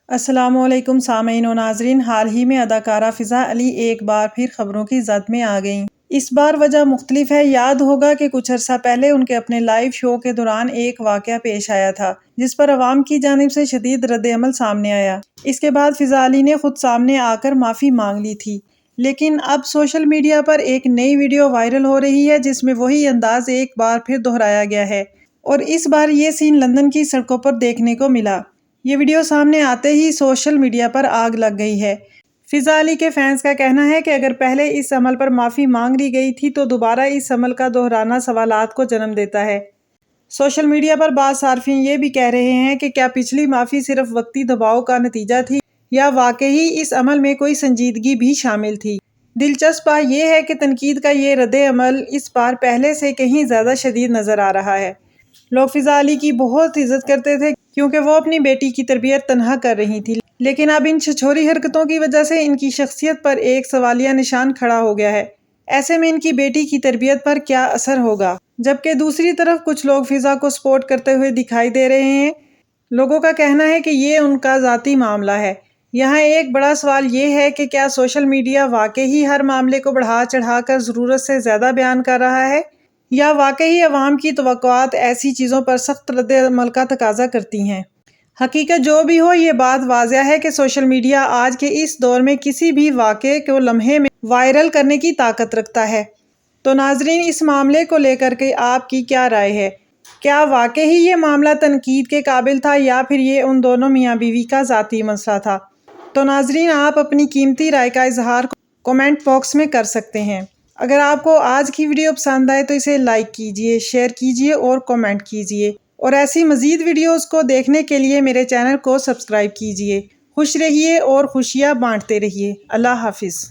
السلام علیکم سامعین و ناظرین، حال ہی میں اداکارہ فضا علی ایک بار پھر خبروں کی زد میں آ گئیں۔ اس بار وجہ مختلف ہے۔ یاد ہوگا کہ کچھ عرصہ پہلے ان کے اپنے لائیو شو کے دوران ایک واقعہ پیش آیا تھا جس پر عوام کی جانب سے شدید رد عمل سامنے آیا۔ اس کے بعد فضا علی نے خود سامنے آ کر معافی مانگ لی تھی، لیکن اب سوشل میڈیا پر ایک نئی ویڈیو وائرل ہو رہی ہے جس میں وہی انداز ایک بار پھر دہرایا گیا ہے، اور اس بار یہ سین لندن کی سڑکوں پر دیکھنے کو ملا۔ یہ ویڈیو سامنے آتے ہی سوشل میڈیا پر آگ لگ گئی ہے۔ فضا علی کے فینس کا کہنا ہے کہ اگر پہلے اس عمل پر معافی مانگ لی گئی تھی تو دوبارہ اس عمل کا دہرانا سوالات کو جنم دیتا ہے۔ سوشل میڈیا پر بعض صارفین یہ بھی کہہ رہے ہیں کہ کیا پچھلی معافی صرف وقتی دباؤ کا نتیجہ تھی یا واقعی اس عمل میں کوئی سنجیدگی بھی شامل تھی۔ دلچسپ بات یہ ہے کہ تنقید کا یہ رد عمل اس بار پہلے سے کہیں زیادہ شدید نظر آ رہا ہے۔ لوگ فضا علی کی بہت عزت کرتے تھے کیونکہ وہ اپنی بیٹی کی تربیت تنہا کر رہی تھی، لیکن اب ان چھچوری حرکتوں کی وجہ سے ان کی شخصیت پر ایک سوالیہ نشان کھڑا ہو گیا ہے۔ ایسے میں ان کی بیٹی کی تربیت پر کیا اثر ہوگا؟ جبکہ دوسری طرف کچھ لوگ فضا کو سپورٹ کرتے ہوئے دکھائی دے رہے ہیں۔ لوگوں کا کہنا ہے کہ یہ ان کا ذاتی معاملہ ہے۔ یہاں ایک بڑا سوال یہ ہے کہ کیا سوشل میڈیا واقعی ہر معاملے کو بڑھا چڑھا کر ضرورت سے زیادہ بیان کر رہا ہے، یا واقعی عوام کی توقعات ایسی چیزوں پر سخت رد عمل کا تقاضا کرتی ہیں؟ حقیقت جو بھی ہو، یہ بات واضح ہے کہ سوشل میڈیا آج کے اس دور میں کسی بھی واقعے کو لمحے میں وائرل کرنے کی طاقت رکھتا ہے۔ تو ناظرین، اس معاملے کو لے کر کے آپ کی کیا رائے ہے؟ کیا واقعی یہ معاملہ تنقید کے قابل تھا یا پھر یہ ان دونوں میاں بیوی کا ذاتی مسئلہ تھا؟ تو ناظرین، آپ اپنی قیمتی رائے کا اظہار کمنٹ باکس میں کر سکتے ہیں۔ اگر آپ کو آج کی ویڈیو پسند آئے تو اسے لائک کیجئے، شیئر کیجئے اور کمنٹ کیجئے، اور ایسی مزید ویڈیوز کو دیکھنے کے لیے میرے چینل کو سبسکرائب کیجئے۔ خوش رہیے اور خوشیاں بانٹتے رہیے۔ اللہ حافظ۔